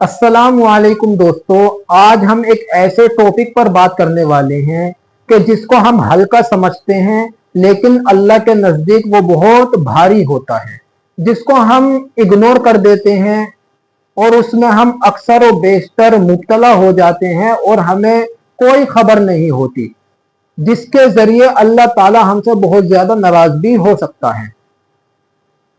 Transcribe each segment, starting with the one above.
अस्सलामु अलैकुम दोस्तों, आज हम एक ऐसे टॉपिक पर बात करने वाले हैं कि जिसको हम हल्का समझते हैं लेकिन अल्लाह के नज़दीक वो बहुत भारी होता है, जिसको हम इग्नोर कर देते हैं और उसमें हम अक्सर व बेशतर मुब्तला हो जाते हैं और हमें कोई खबर नहीं होती, जिसके ज़रिए अल्लाह ताला हमसे बहुत ज़्यादा नाराज़ भी हो सकता है।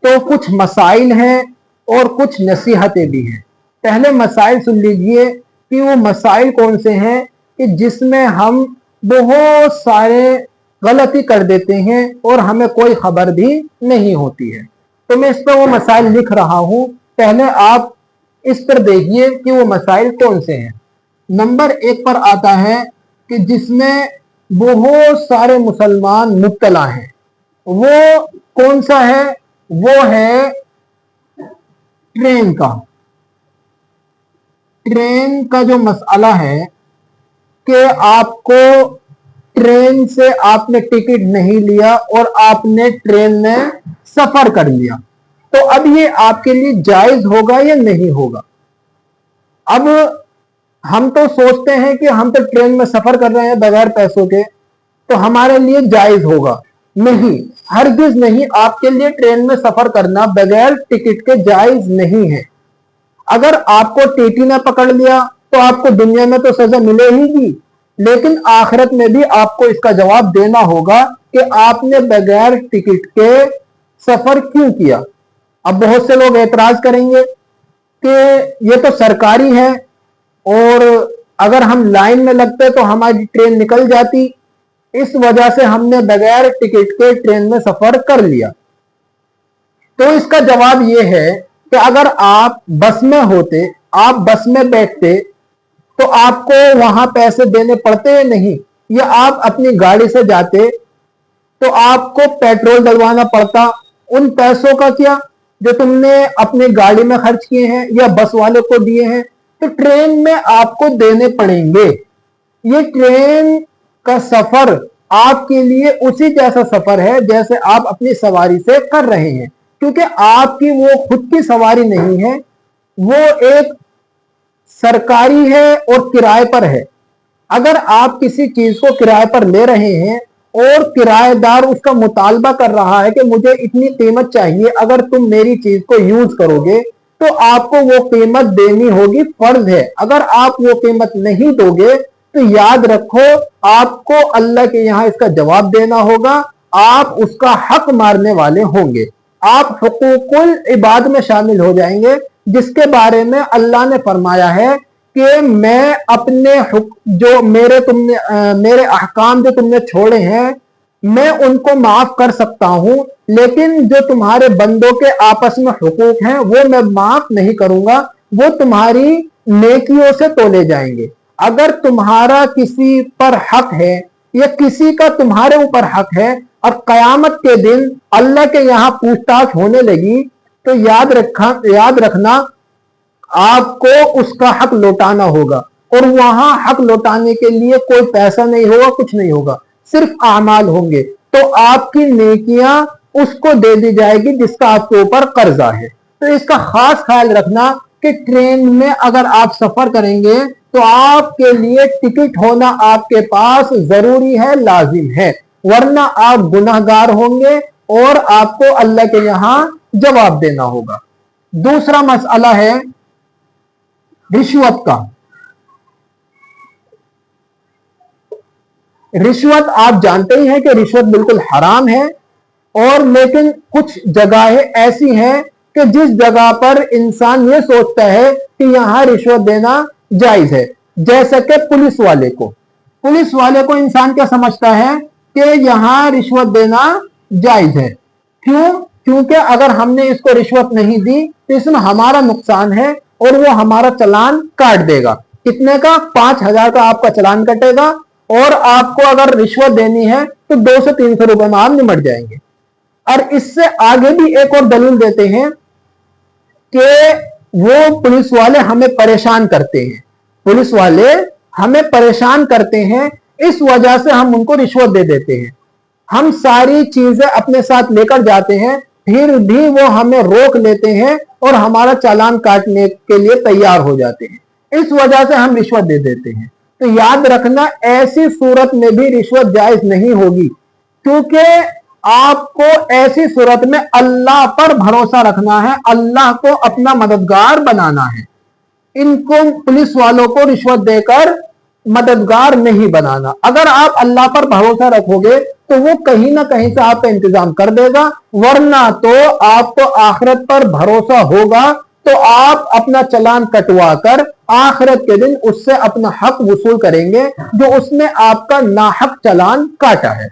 तो कुछ मसाइल हैं और कुछ नसीहतें भी हैं। पहले मसाइल सुन लीजिए कि वो मसाइल कौन से हैं कि जिसमें हम बहुत सारे गलती कर देते हैं और हमें कोई खबर भी नहीं होती है। तो मैं इस पर वो मसाइल लिख रहा हूँ, पहले आप इस पर देखिए कि वो मसाइल कौन से हैं। नंबर 1 पर आता है कि जिसमें बहुत सारे मुसलमान मुब्तला हैं, वो कौन सा है? वो है ट्रेन का। ट्रेन का जो मसला है कि आपको ट्रेन से आपने टिकट नहीं लिया और आपने ट्रेन में सफर कर लिया, तो अब ये आपके लिए जायज होगा या नहीं होगा? अब हम तो सोचते हैं कि हम तो ट्रेन में सफर कर रहे हैं बगैर पैसों के, तो हमारे लिए जायज होगा। नहीं, हरगिज नहीं, आपके लिए ट्रेन में सफर करना बगैर टिकट के जायज नहीं है। अगर आपको टीटी ने पकड़ लिया तो आपको दुनिया में तो सजा मिलेगी, लेकिन आखिरत में भी आपको इसका जवाब देना होगा कि आपने बगैर टिकट के सफर क्यों किया। अब बहुत से लोग एतराज करेंगे कि ये तो सरकारी है और अगर हम लाइन में लगते तो हमारी ट्रेन निकल जाती, इस वजह से हमने बगैर टिकट के ट्रेन में सफर कर लिया। तो इसका जवाब यह है कि अगर आप बस में होते, आप बस में बैठते, तो आपको वहां पैसे देने पड़ते नहीं, या आप अपनी गाड़ी से जाते तो आपको पेट्रोल डलवाना पड़ता। उन पैसों का क्या जो तुमने अपनी गाड़ी में खर्च किए हैं या बस वाले को दिए हैं, तो ट्रेन में आपको देने पड़ेंगे। ये ट्रेन का सफर आपके लिए उसी जैसा सफर है जैसे आप अपनी सवारी से कर रहे हैं, क्योंकि आपकी वो खुद की सवारी नहीं है, वो एक सरकारी है और किराए पर है। अगर आप किसी चीज को किराए पर ले रहे हैं और किराएदार उसका मुतालबा कर रहा है कि मुझे इतनी कीमत चाहिए, अगर तुम मेरी चीज को यूज करोगे तो आपको वो कीमत देनी होगी, फर्ज है। अगर आप वो कीमत नहीं दोगे तो याद रखो आपको अल्लाह के यहां इसका जवाब देना होगा, आप उसका हक मारने वाले होंगे, आप हुकूकुल इबाद में शामिल हो जाएंगे, जिसके बारे में अल्लाह ने फरमाया है कि मैं अपने जो मेरे अहकाम जो तुमने छोड़े हैं मैं उनको माफ कर सकता हूं, लेकिन जो तुम्हारे बंदों के आपस में हुकूक हैं वो मैं माफ नहीं करूंगा, वो तुम्हारी नेकियों से तोले जाएंगे। अगर तुम्हारा किसी पर हक है या किसी का तुम्हारे ऊपर हक है और कयामत के दिन अल्लाह के यहां पूछताछ होने लगी, तो याद रखना आपको उसका हक लौटाना होगा, और वहां हक लौटाने के लिए कोई पैसा नहीं होगा, कुछ नहीं होगा, सिर्फ आमाल होंगे। तो आपकी नेकियां उसको दे दी जाएगी जिसका आपके ऊपर कर्जा है। तो इसका खास ख्याल रखना कि ट्रेन में अगर आप सफर करेंगे तो आपके लिए टिकट होना आपके पास जरूरी है, लाजिम है, वरना आप गुनाहगार होंगे और आपको अल्लाह के यहां जवाब देना होगा। दूसरा मसला है रिश्वत का। रिश्वत आप जानते ही हैं कि रिश्वत बिल्कुल हराम है, और लेकिन कुछ जगहें ऐसी हैं कि जिस जगह पर इंसान ये सोचता है कि यहां रिश्वत देना जायज है, जैसे कि पुलिस वाले को इंसान क्या समझता है कि यहां रिश्वत देना जायज है। क्यों? क्योंकि अगर हमने इसको रिश्वत नहीं दी तो इसमें हमारा नुकसान है और वो हमारा चालान काट देगा। कितने का? 5,000 का आपका चालान कटेगा, और आपको अगर रिश्वत देनी है तो 200 से 300 रुपए में आप निमट जाएंगे। और इससे आगे भी एक और दलील देते हैं कि वो पुलिस वाले हमें परेशान करते हैं, पुलिस वाले हमें परेशान करते हैं, इस वजह से हम उनको रिश्वत दे देते हैं। हम सारी चीजें अपने साथ लेकर जाते हैं, फिर भी वो हमें रोक लेते हैं اور ہمارا چالان کاٹنے کے لیے تیار ہو جاتے ہیں. اس وجہ سے ہم رشوت دے دیتے ہیں. تو یاد رکھنا ایسی صورت میں بھی رشوت جائز نہیں ہوگی, کیونکہ آپ کو ایسی صورت میں اللہ پر بھروسہ رکھنا ہے, اللہ کو اپنا مددگار بنانا ہے. ان کو پولیس والوں کو رشوت دے کر مددگار نہیں بنانا. اگر آپ اللہ پر بھروسہ رکھو گے تو وہ کہیں نہ کہیں سے آپ کا انتظام کر دے گا, ورنہ تو آپ کو آخرت پر بھروسہ ہوگا تو آپ اپنا چلان کٹوا کر آخرت کے دن اس سے اپنا حق وصول کریں گے جو اس نے آپ کا ناحق چلان کاٹا ہے.